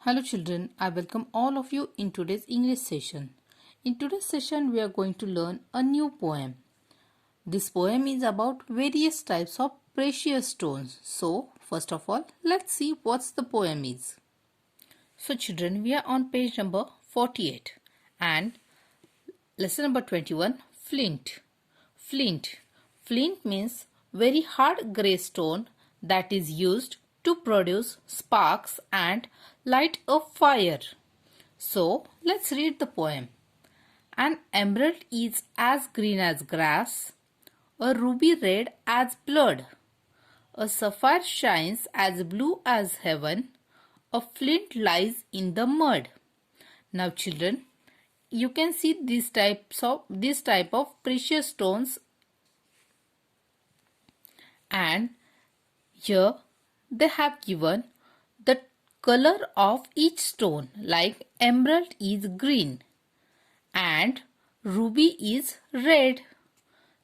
Hello children, I welcome all of you in today's English session. In today's session we are going to learn a new poem. This poem is about various types of precious stones. So first of all, let's see what the poem is. So children, we are on page number 48 and lesson number 21, Flint. Flint. Flint means very hard grey stone that is used to produce sparks and light a fire. So let's read the poem. An emerald is as green as grass, a ruby red as blood, a sapphire shines as blue as heaven, a flint lies in the mud. Now children, you can see this type of precious stones, and here they have given the color of each stone, like emerald is green and ruby is red,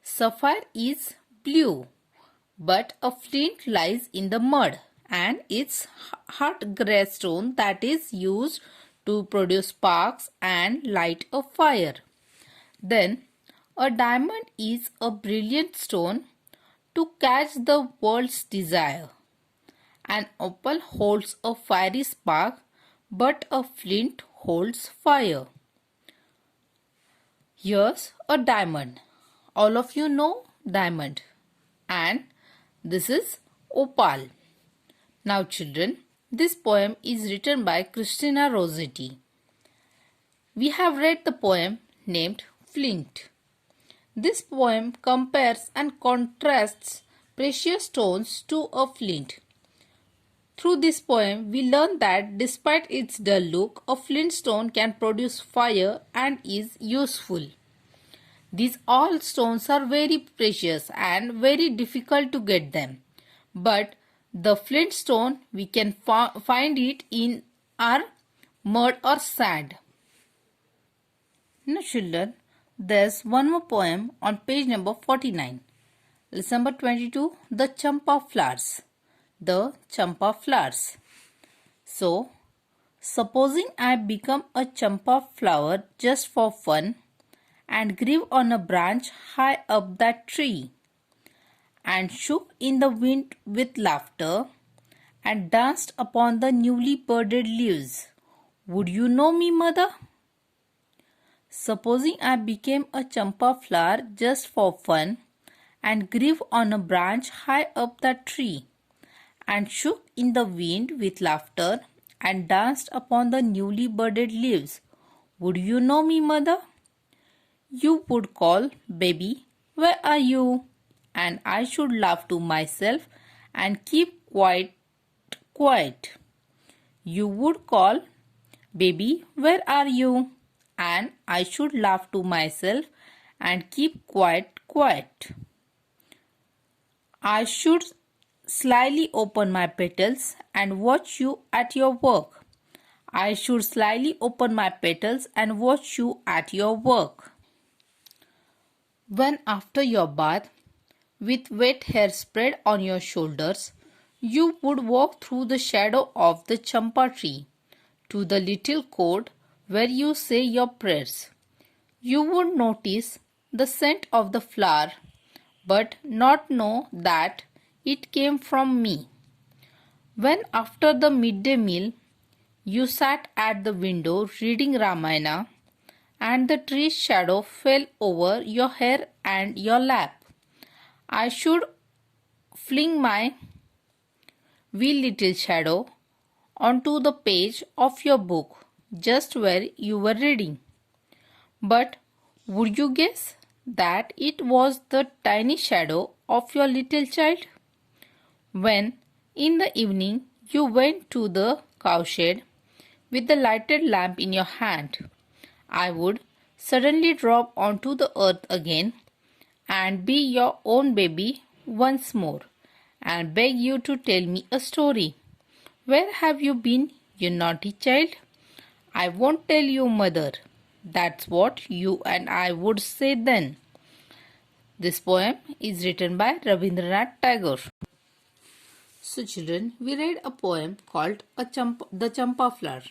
sapphire is blue, but a flint lies in the mud and it's hard grey stone that is used to produce sparks and light a fire. Then a diamond is a brilliant stone to catch the world's desire. An opal holds a fiery spark, but a flint holds fire. Here's a diamond. All of you know diamond. And this is opal. Now children, this poem is written by Christina Rossetti. We have read the poem named Flint. This poem compares and contrasts precious stones to a flint. Through this poem, we learn that despite its dull look, a flint stone can produce fire and is useful. These all stones are very precious and very difficult to get them. But the flint stone, we can find it in our mud or sand. Now children, there's one more poem on page number 49. Lesson number 22, The Champa Flowers. The champa flowers. So, supposing I become a champa flower just for fun and grew on a branch high up that tree and shook in the wind with laughter and danced upon the newly budded leaves, would you know me, mother? Supposing I became a champa flower just for fun and grew on a branch high up that tree and shook in the wind with laughter and danced upon the newly budded leaves, would you know me, mother? You would call, baby, where are you? And I should laugh to myself and keep quiet. You would call, baby, where are you? And I should laugh to myself and keep quiet. I should slyly open my petals and watch you at your work. I should slyly open my petals and watch you at your work. When after your bath, with wet hair spread on your shoulders, you would walk through the shadow of the champa tree to the little court where you say your prayers. You would notice the scent of the flower, but not know that it came from me. When after the midday meal, you sat at the window reading Ramayana, and the tree's shadow fell over your hair and your lap, I should fling my wee little shadow onto the page of your book just where you were reading. But would you guess that it was the tiny shadow of your little child? When, in the evening, you went to the cowshed with the lighted lamp in your hand, I would suddenly drop onto the earth again and be your own baby once more and beg you to tell me a story. Where have you been, you naughty child? I won't tell you, mother. That's what you and I would say then. This poem is written by Rabindranath Tagore. So children, we read a poem called The Champa Flower.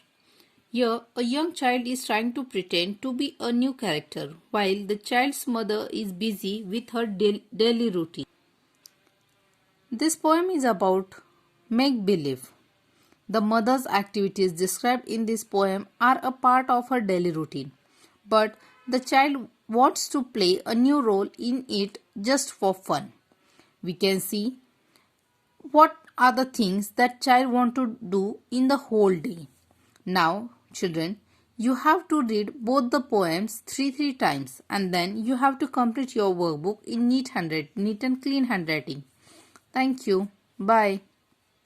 Here, a young child is trying to pretend to be a new character while the child's mother is busy with her daily routine. This poem is about make-believe. The mother's activities described in this poem are a part of her daily routine, but the child wants to play a new role in it just for fun. We can see what are the things that child want to do in the whole day. Now, children, you have to read both the poems three times and then you have to complete your workbook in neat and clean handwriting. Thank you. Bye.